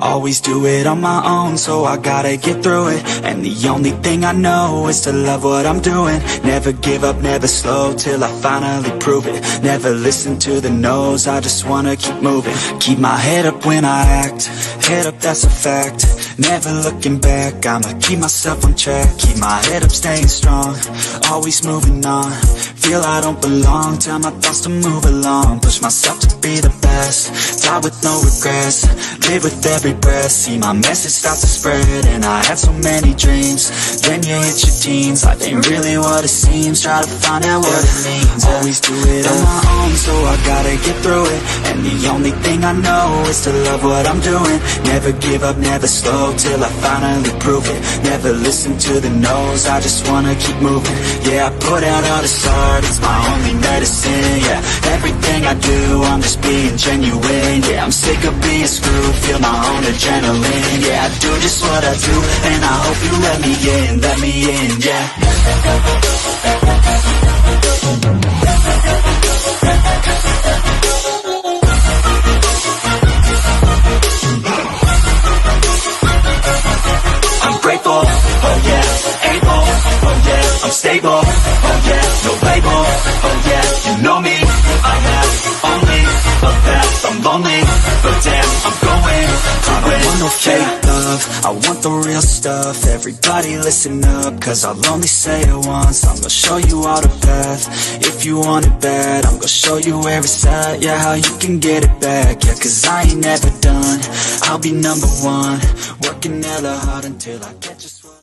Always do it on my own, so I gotta get through it. And the only thing I know is to love what I'm doing. Never give up, never slow, till I finally prove it. Never listen to the no's, I just wanna keep moving. Keep my head up when I act, head up, that's a fact. Never looking back, I'ma keep myself on track. Keep my head up, staying strong, always moving on. Feel I don't belong, tell my thoughts to move along. Push myself to be the best, die with no regrets. Live with every breath, see my message start to spread. And I had so many dreams, then you hit your teens. Life ain't really what it seems, try to find out what it means. Always do it on my own, so I gotta get through it. And the only thing I know is to love what I'm doing. Never give up, never slow, till I finally prove it. Never listen to the no's, I just wanna keep moving. Yeah, I put out all the art, it's my only medicine. Yeah, everything I do, I'm just being genuine. Yeah, I'm sick of being screwed, feel my own adrenaline. Yeah, I do just what I do, and I hope you let me in, yeah. I'm grateful, oh yeah, able, oh yeah, I'm stable, oh yeah, no label, oh yeah, you know me, I have only a path, I'm lonely, but damn, I'm going I don't want no fake love, I want the real stuff. Everybody listen up, cause I'll only say it once. I'm gonna show you all the path, if you want it bad. I'm gonna show you where it's at, yeah, how you can get it back. Yeah, cause I ain't never done, I'll be number one. Working hella hard until I get just what